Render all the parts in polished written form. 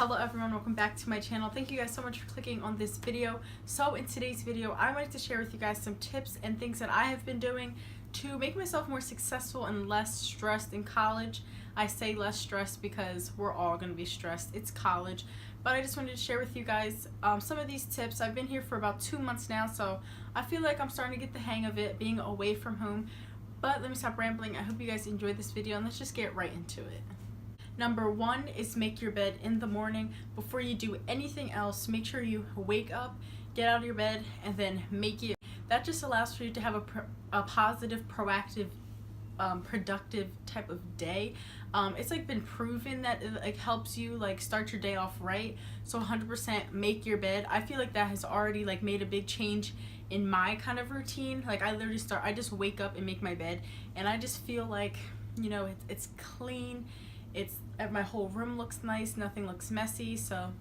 Hello everyone, welcome back to my channel. Thank you guys so much for clicking on this video. So in today's video, I wanted to share with you guys some tips and things that I have been doing to make myself more successful and less stressed in college. I say less stressed because we're all going to be stressed. It's college. But I just wanted to share with you guys some of these tips. I've been here for about 2 months now, so I feel like I'm starting to get the hang of it, being away from home. But let me stop rambling. I hope you guys enjoyed this video and let's just get right into it. Number 1 is make your bed in the morning. Before you do anything else, make sure you wake up, get out of your bed, and then make it. That just allows for you to have a positive, proactive, productive type of day. It's like been proven that it like helps you like start your day off right. So 100% make your bed. I feel like that has already like made a big change in my kind of routine. Like I just wake up and make my bed, and I just feel like, you know, it's clean. My whole room looks nice, nothing looks messy. So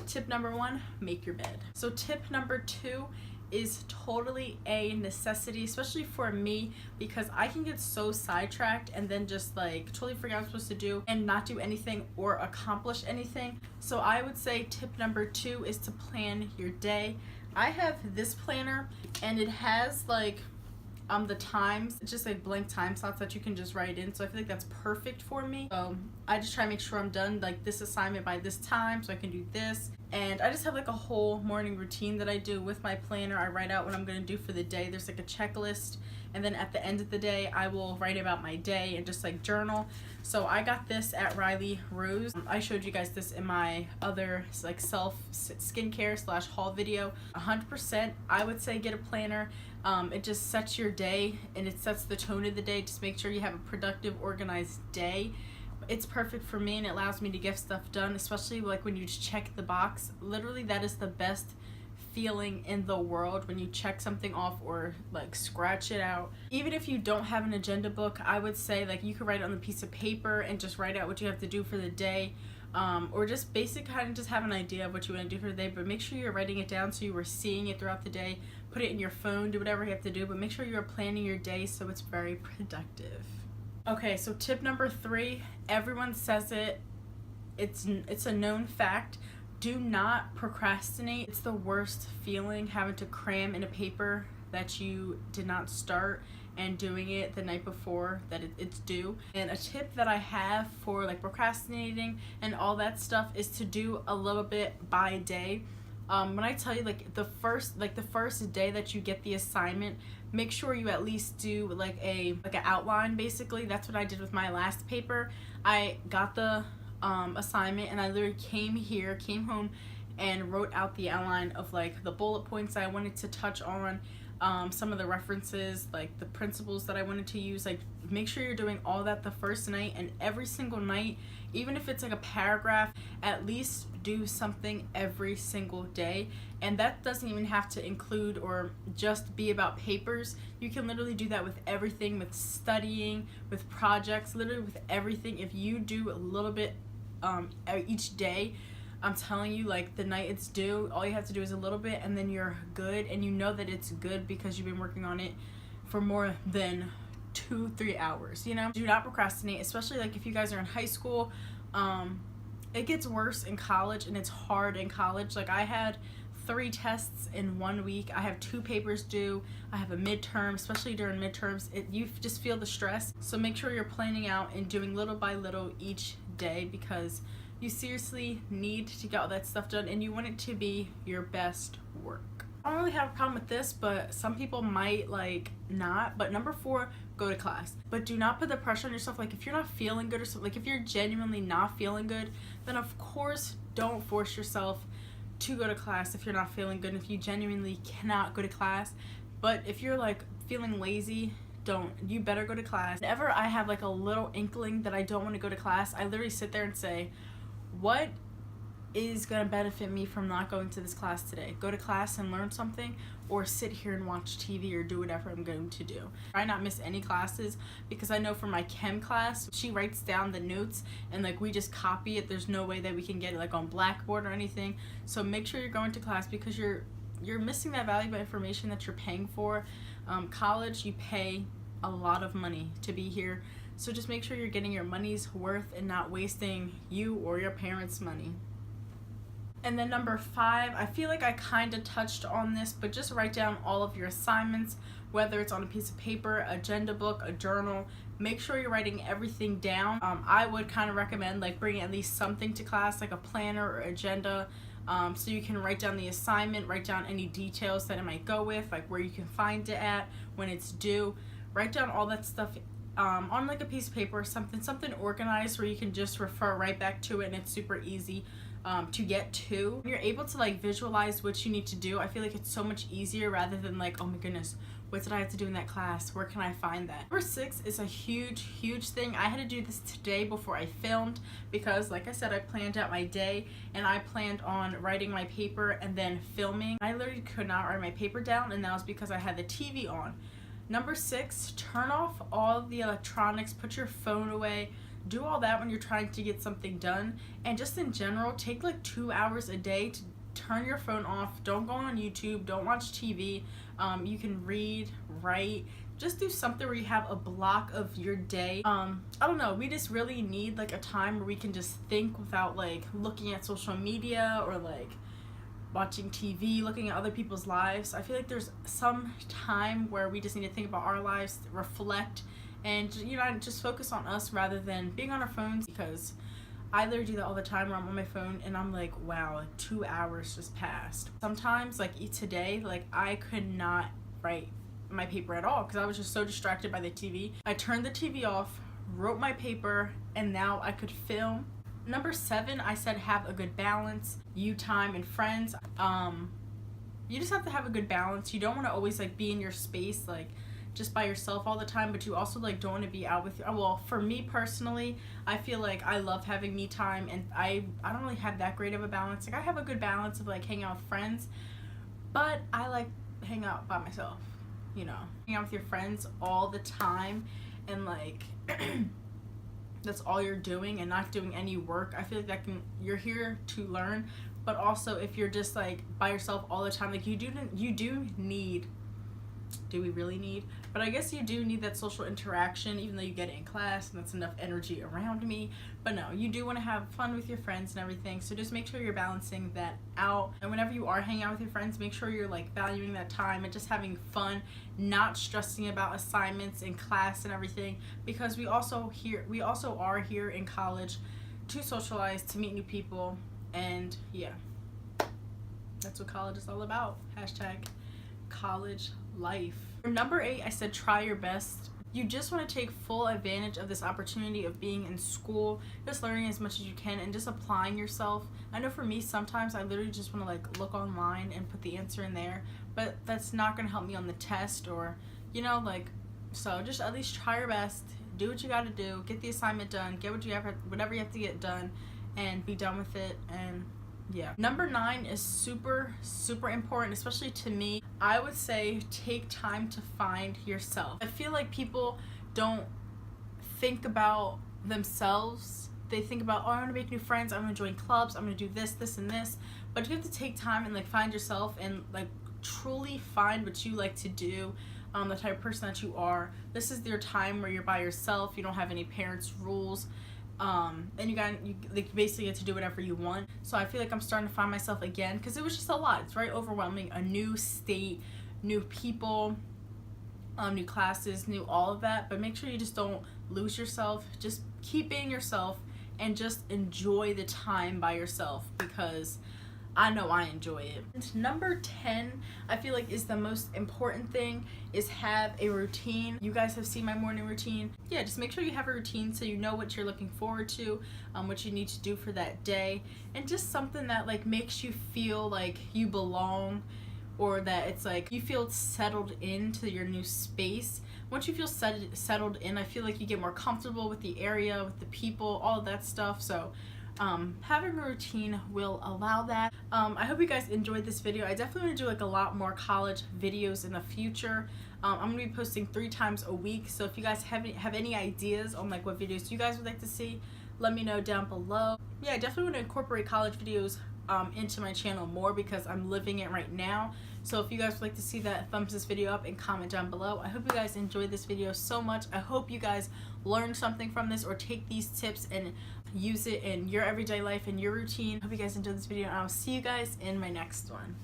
tip number 1, make your bed. So tip number 2 is totally a necessity, especially for me, because I can get so sidetracked and then just like totally forget what I'm supposed to do and not do anything or accomplish anything. So I would say tip number 2 is to plan your day. I have this planner and it has like the times, it's just like blank time slots that you can just write in, so I feel like that's perfect for me. So I just try to make sure I'm done like this assignment by this time so I can do this, and I just have like a whole morning routine that I do with my planner. I write out what I'm going to do for the day. There's like a checklist, and then at the end of the day I will write about my day and just like journal. So I got this at Riley Rose. I showed you guys this in my other like self skincare / haul video. 100% I would say get a planner. It just sets your day and it sets the tone of the day. Just make sure you have a productive, organized day. It's perfect for me and it allows me to get stuff done, especially like when you just check the box. Literally, that is the best feeling in the world, when you check something off or like scratch it out. Even if you don't have an agenda book, I would say like you could write it on a piece of paper and just write out what you have to do for the day. Or just basic kind of just have an idea of what you want to do for the day, but make sure you're writing it down so you were seeing it throughout the day. Put it in your phone, do whatever you have to do, but make sure you're planning your day so it's very productive. Okay, so tip number 3, everyone says it, it's a known fact. Do not procrastinate. It's the worst feeling, having to cram in a paper that you did not start and doing it the night before that it's due. And a tip that I have for like procrastinating and all that stuff is to do a little bit by day. When I tell you like the first day that you get the assignment, make sure you at least do like an outline. Basically, that's what I did with my last paper. I got the assignment and I literally came home and wrote out the outline of like the bullet points I wanted to touch on, some of the references, like the principles that I wanted to use. Like make sure you're doing all that the first night, and every single night, even if it's like a paragraph, at least do something every single day. And that doesn't even have to include or just be about papers. You can literally do that with everything, with studying, with projects, literally with everything. If you do a little bit each day, I'm telling you, like the night it's due, all you have to do is a little bit and then you're good, and you know that it's good because you've been working on it for more than 2-3 hours, you know? Do not procrastinate, especially like if you guys are in high school. It gets worse in college, and it's hard in college. Like I had 3 tests in 1 week. I have 2 papers due. I have a midterm, especially during midterms. You just feel the stress. So make sure you're planning out and doing little by little each day, because you seriously need to get all that stuff done and you want it to be your best work. I don't really have a problem with this, but some people might like not. But number 4, go to class. But do not put the pressure on yourself. Like if you're not feeling good or something, like if you're genuinely not feeling good, then of course don't force yourself to go to class if you're not feeling good, if you genuinely cannot go to class. But if you're like feeling lazy, you better go to class. Whenever I have like a little inkling that I don't want to go to class, I literally sit there and say, what is going to benefit me from not going to this class today? Go to class and learn something, or sit here and watch TV or do whatever I'm going to do. Try not miss any classes, because I know for my chem class, she writes down the notes and like we just copy it. There's no way that we can get it like on Blackboard or anything. So make sure you're going to class, because you're missing that valuable information that you're paying for. College, you pay a lot of money to be here. So just make sure you're getting your money's worth and not wasting you or your parents' money. And then number 5, I feel like I kind of touched on this, but just write down all of your assignments, whether it's on a piece of paper, agenda book, a journal. Make sure you're writing everything down. I would kind of recommend like bringing at least something to class, like a planner or agenda, so you can write down the assignment, write down any details that it might go with, like where you can find it at, when it's due. Write down all that stuff on like a piece of paper or something organized where you can just refer right back to it, and it's super easy to get to. When you're able to like visualize what you need to do, I feel like it's so much easier rather than like, oh my goodness, what did I have to do in that class? Where can I find that? Number 6 is a huge thing. I had to do this today before I filmed because, like I said, I planned out my day and I planned on writing my paper and then filming. I literally could not write my paper down, and that was because I had the TV on. Number 6, turn off all the electronics, put your phone away. Do all that when you're trying to get something done, and just in general, take like 2 hours a day to turn your phone off. Don't go on YouTube, don't watch TV. You can read, write, just do something where you have a block of your day. I don't know, we just really need like a time where we can just think without like looking at social media or like watching TV, looking at other people's lives. I feel like there's some time where we just need to think about our lives, reflect, and just focus on us rather than being on our phones, because I literally do that all the time where I'm on my phone and I'm like, wow, like 2 hours just passed. Sometimes, like today, like I could not write my paper at all because I was just so distracted by the TV. I turned the TV off, wrote my paper, and now I could film. Number 7, I said have a good balance. You time and friends. You just have to have a good balance. You don't want to always like be in your space like just by yourself all the time, but you also like don't want to be out with, well, for me personally, I feel like I love having me time, and I don't really have that great of a balance. Like I have a good balance of like hanging out with friends, but I like hang out by myself, hang out with your friends all the time and like that's all you're doing and not doing any work. I feel like you're here to learn, but also if you're just like by yourself all the time, like you do need, do we really need? But I guess you do need that social interaction, even though you get it in class and that's enough energy around me. But no, you do want to have fun with your friends and everything, so just make sure you're balancing that out. And whenever you are hanging out with your friends, make sure you're like valuing that time and just having fun, not stressing about assignments and class and everything, because we also are here in college to socialize, to meet new people, and yeah, that's what college is all about. #college life. For number 8, I said try your best. You just want to take full advantage of this opportunity of being in school, just learning as much as you can and just applying yourself. I know for me, sometimes I literally just want to like look online and put the answer in there, but that's not going to help me on the test, or so just at least try your best, do what you got to do, get the assignment done, get whatever you have to get done, and be done with it. And yeah. Number 9 is super important, especially to me. I would say take time to find yourself. I feel like people don't think about themselves. They think about, oh, I want to make new friends, I'm going to join clubs, I'm going to do this and this. But you have to take time and like find yourself and like truly find what you like to do, the type of person that you are. This is your time where you're by yourself, you don't have any parents' rules. And you like basically get to do whatever you want. So I feel like I'm starting to find myself again, because it was just a lot. It's very overwhelming. A new state, new people, new classes, new all of that. But make sure you just don't lose yourself. Just keep being yourself and just enjoy the time by yourself, because I know I enjoy it. And number 10, I feel like is the most important thing, is have a routine. You guys have seen my morning routine. Yeah, just make sure you have a routine so you know what you're looking forward to, what you need to do for that day, and just something that like makes you feel like you belong, or that it's like you feel settled into your new space. Once you feel settled in, I feel like you get more comfortable with the area, with the people, all of that stuff. So having a routine will allow that. I hope you guys enjoyed this video. I definitely want to do like a lot more college videos in the future. I'm going to be posting 3 times a week, so if you guys have any ideas on like what videos you guys would like to see, let me know down below. Yeah, I definitely want to incorporate college videos into my channel more because I'm living it right now. So if you guys would like to see that, thumbs this video up and comment down below. I hope you guys enjoyed this video so much. I hope you guys learned something from this or take these tips and use it in your everyday life and your routine. I hope you guys enjoyed this video, and I'll see you guys in my next one.